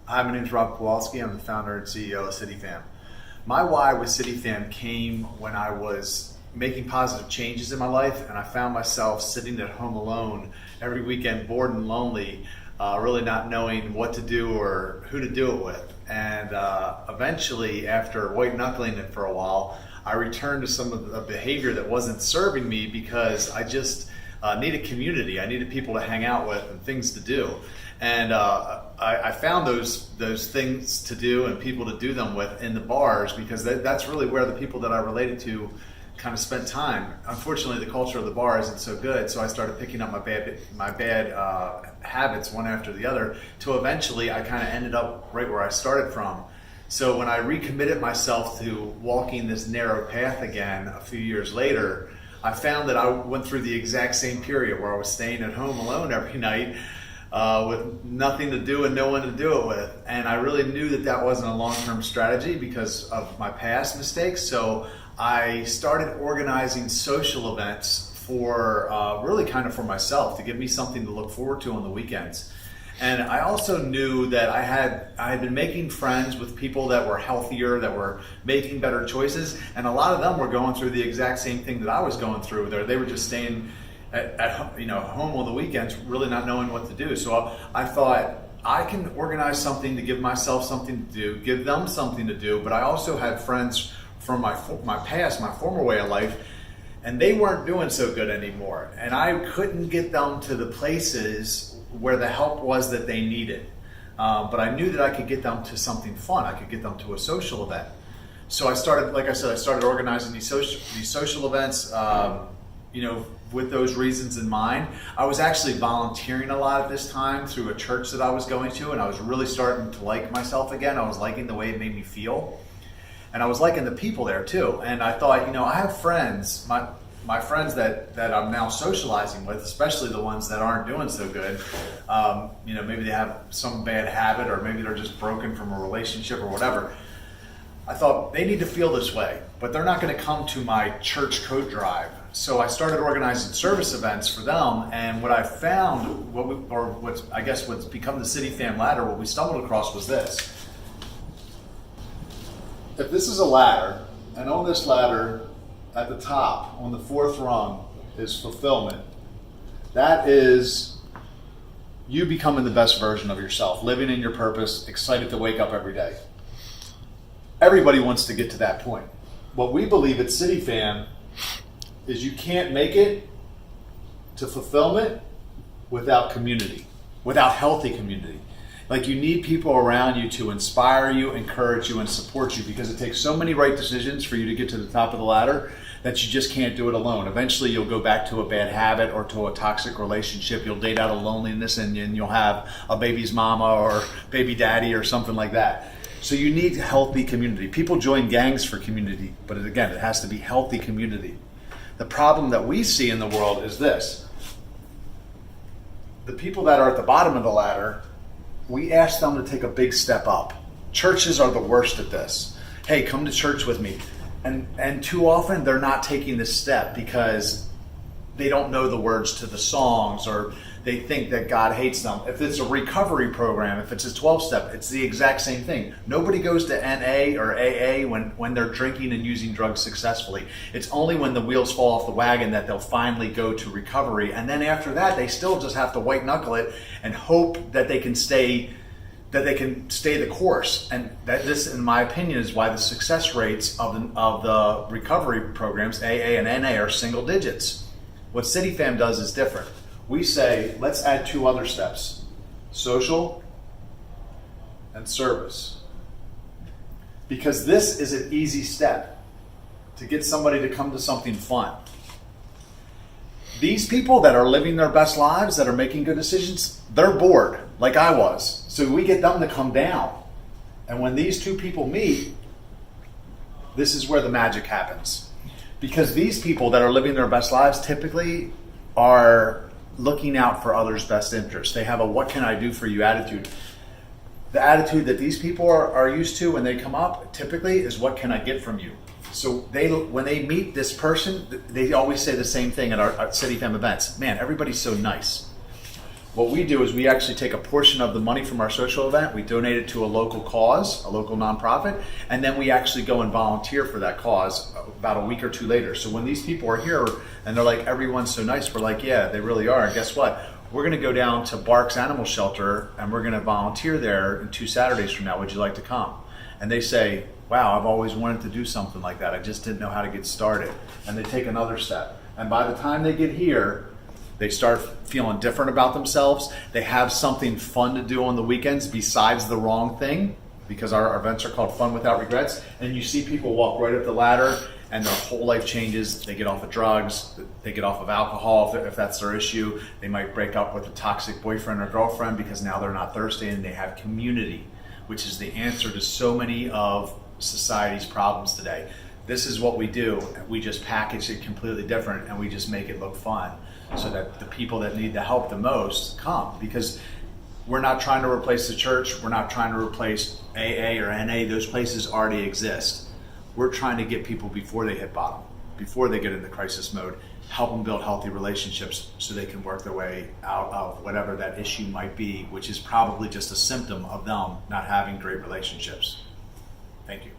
Hi, my name is Kowalski. I'm the founder and CEO of CityFam. My why with CityFam came when I was making positive changes in my life, and I found myself sitting at home alone every weekend, bored and lonely, really not knowing what to do or who to do it with. And eventually, after white knuckling it for a while, I returned to some of the behavior that wasn't serving me because I just needed community. I needed people to hang out with and things to do. And I found those things to do and people to do them with in the bars, because that's really where the people that I related to kind of spent time. Unfortunately, the culture of the bar isn't so good, so I started picking up my bad habits one after the other, till eventually I kind of ended up right where I started from. So when I recommitted myself to walking this narrow path again a few years later, I found that I went through the exact same period where I was staying at home alone every night, with nothing to do and no one to do it with. And I really knew that that wasn't a long-term strategy because of my past mistakes. So I started organizing social events for really kind of for myself, to give me something to look forward to on the weekends. And I also knew that I had been making friends with people that were healthier, that were making better choices, and a lot of them were going through the exact same thing that I was going through. They were just staying at home on the weekends, really not knowing what to do. So I thought, I can organize something to give myself something to do, give them something to do. But I also had friends from my past, my former way of life, and they weren't doing so good anymore. And I couldn't get them to the places where the help was that they needed. But I knew that I could get them to something fun. I could get them to a social event. So I started, like I said, I started organizing these social events, with those reasons in mind. I was actually volunteering a lot at this time through a church that I was going to, and I was really starting to like myself again. I was liking the way it made me feel. And I was liking the people there too. And I thought, I have friends, my friends that I'm now socializing with, especially the ones that aren't doing so good. Maybe they have some bad habit, or maybe they're just broken from a relationship or whatever. I thought they need to feel this way, but they're not going to come to my church coat drive. So I started organizing service events for them, and what I found, what's become the CityFam Ladder, what we stumbled across was this. If this is a ladder, and on this ladder, at the top, on the fourth rung, is fulfillment. That is you becoming the best version of yourself, living in your purpose, excited to wake up every day. Everybody wants to get to that point. What we believe at CityFam is you can't make it to fulfillment without community, without healthy community. Like, you need people around you to inspire you, encourage you, and support you, because it takes so many right decisions for you to get to the top of the ladder that you just can't do it alone. Eventually, you'll go back to a bad habit or to a toxic relationship. You'll date out of loneliness, and you'll have a baby's mama or baby daddy or something like that. So you need healthy community. People join gangs for community, but again, it has to be healthy community. The problem that we see in the world is this. The people that are at the bottom of the ladder, we ask them to take a big step up. Churches are the worst at this. Hey, come to church with me. And too often they're not taking this step because they don't know the words to the songs, or they think that God hates them. If it's a recovery program, if it's a 12-step, it's the exact same thing. Nobody goes to NA or AA when they're drinking and using drugs successfully. It's only when the wheels fall off the wagon that they'll finally go to recovery. And then after that, they still just have to white knuckle it and hope that they can stay the course. And that, this, in my opinion, is why the success rates of the recovery programs, AA and NA, are single digits. What CityFam does is different. We say, let's add 2 other steps: social and service. Because this is an easy step to get somebody to come to something fun. These people that are living their best lives, that are making good decisions, they're bored, like I was. So we get them to come down. And when these 2 people meet, this is where the magic happens. Because these people that are living their best lives typically are looking out for others' best interests. They have a "what can I do for you" attitude. The attitude that these people are used to when they come up typically is, "what can I get from you?" So when they meet this person, they always say the same thing at our CityFam events. Man, everybody's so nice. What we do is we actually take a portion of the money from our social event, we donate it to a local cause, a local nonprofit, and then we actually go and volunteer for that cause about a week or two later. So when these people are here and they're like, everyone's so nice, we're like, yeah, they really are. And guess what? We're gonna go down to Barks Animal Shelter and we're gonna volunteer there 2 Saturdays from now. Would you like to come? And they say, wow, I've always wanted to do something like that. I just didn't know how to get started. And they take another step. And by the time they get here, they start feeling different about themselves. They have something fun to do on the weekends besides the wrong thing, because our events are called Fun Without Regrets. And you see people walk right up the ladder and their whole life changes. They get off of drugs, they get off of alcohol if that's their issue. They might break up with a toxic boyfriend or girlfriend because now they're not thirsty, and they have community, which is the answer to so many of society's problems today. This is what we do. We just package it completely different and we just make it look fun, so that the people that need the help the most come, because we're not trying to replace the church. We're not trying to replace AA or NA. Those places already exist. We're trying to get people before they hit bottom, before they get into crisis mode, help them build healthy relationships so they can work their way out of whatever that issue might be, which is probably just a symptom of them not having great relationships. Thank you.